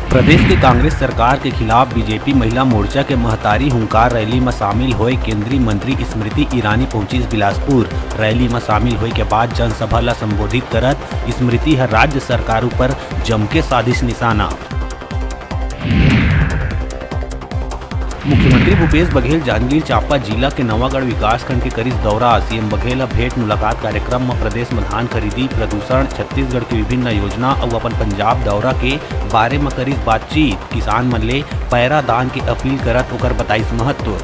प्रदेश के कांग्रेस सरकार के खिलाफ बीजेपी महिला मोर्चा के महतारी हुंकार रैली में शामिल हुए केंद्रीय मंत्री स्मृति ईरानी पहुंची बिलासपुर। रैली में शामिल हुए के बाद जनसभा ला संबोधित करत स्मृति हर राज्य सरकार पर जम के साधिश निशाना। मुख्यमंत्री भूपेश बघेल जांजगीर चांपा जिला के नवागढ़ विकासखंड के करिस दौरा। सीएम बघेल भेंट मुलाकात कार्यक्रम में प्रदेश में धान खरीदी, प्रदूषण, छत्तीसगढ़ की विभिन्न योजना और अपन पंजाब दौरा के बारे में करिस बातचीत। किसान मन ले पैरा दान की अपील करत ओकर बताइस महत्व।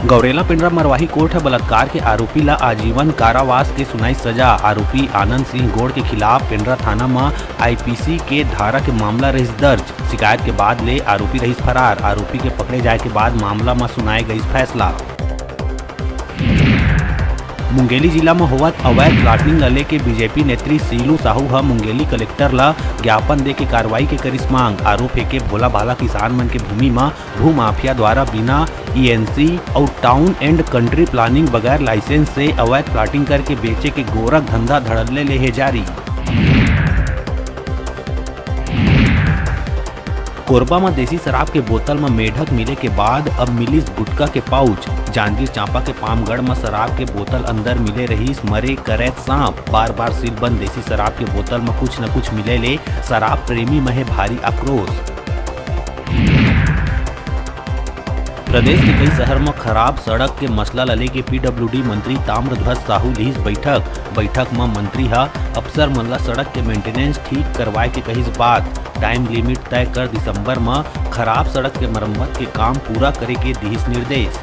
गौरेला पिंडरा मरवाही कोर्ट है बलात्कार के आरोपी ला आजीवन कारावास के सुनाई सजा। आरोपी आनंद सिंह गोड़ के खिलाफ पिंडरा थाना में आईपीसी के धारा के मामला रही दर्ज। शिकायत के बाद ले आरोपी रही फरार। आरोपी के पकड़े जाए के बाद मामला में सुनाए गई फैसला। मुंगेली जिला में होवत अवैध प्लाटिंग ले के बीजेपी नेत्री सीलू साहू ह मुंगेली कलेक्टर ला ज्ञापन दे के कार्रवाई के करिस मांग। आरोप है के भोला भाला किसान मन के भूमि में भू माफिया द्वारा बिना ईएनसी और टाउन एंड कंट्री प्लानिंग बगैर लाइसेंस से अवैध प्लाटिंग करके बेचे के गोरख धंधा धड़ल्ले ले है जारी। कोरबा में देसी शराब के बोतल में मेढक मिले के बाद अब मिलिस गुटखा के पाउच। जांजगीर चांपा के पामगढ़ में शराब के बोतल अंदर मिले रहीस मरे करैत सांप। बार बार सील बंद देसी शराब के बोतल में कुछ न कुछ मिले ले शराब प्रेमी में है भारी आक्रोश। प्रदेश के कई शहर में खराब सड़क के मसला लले के पीडब्ल्यूडी मंत्री ताम्रध्वज साहू लीस बैठक में मंत्री हा अफसर मन ला सड़क के मेंटेनेंस ठीक करवाए के कहिस बात। टाइम लिमिट तय कर दिसंबर में खराब सड़क के मरम्मत के काम पूरा करे के दिस निर्देश।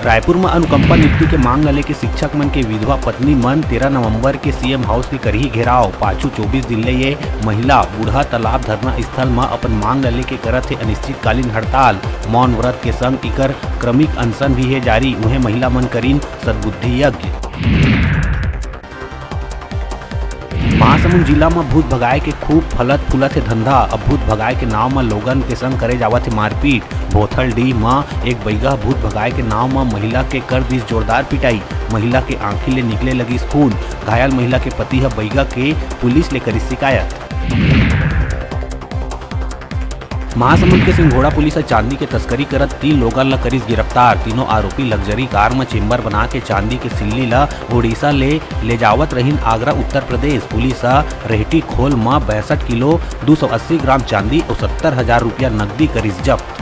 रायपुर में अनुकंपा नियुक्ति के मांग लले के शिक्षक मन के विधवा पत्नी मन 13 नवंबर के सीएम हाउस के करही घेराव। पाछू 24 दिन ले ये महिला बूढ़ा तालाब धरना स्थल में अपन मांग लले के करत है अनिश्चितकालीन हड़ताल। मौन व्रत के संग इकर क्रमिक अनशन भी है जारी। उन्हें महिला मन करीन सद्बुद्धि यज्ञ। महासमुंद जिला में भूत भगाए के खूब फुलत है धंधा। अब भूत भगाए के नाव में लोगन के संग करे जावत है मारपीट। बोथल डी में एक बैगा भूत भगाए के नाव में महिला के कर दी जोरदार पिटाई। महिला के आंखी ले निकले लगी खून। घायल महिला के पति है बैगा के पुलिस ले करी शिकायत। महासमुंद के सिंघोड़ा पुलिस चांदी के तस्करी करत 3 लोगन ला करिस गिरफ्तार। तीनों आरोपी लग्जरी कार में चेम्बर बना के चांदी के सिल्ली ला उड़ीसा ले जावत रहीन आगरा उत्तर प्रदेश। पुलिस रेहटी खोल में 62 किलो 280 ग्राम चांदी और 70,000 रुपया नकदी करिस जब्त।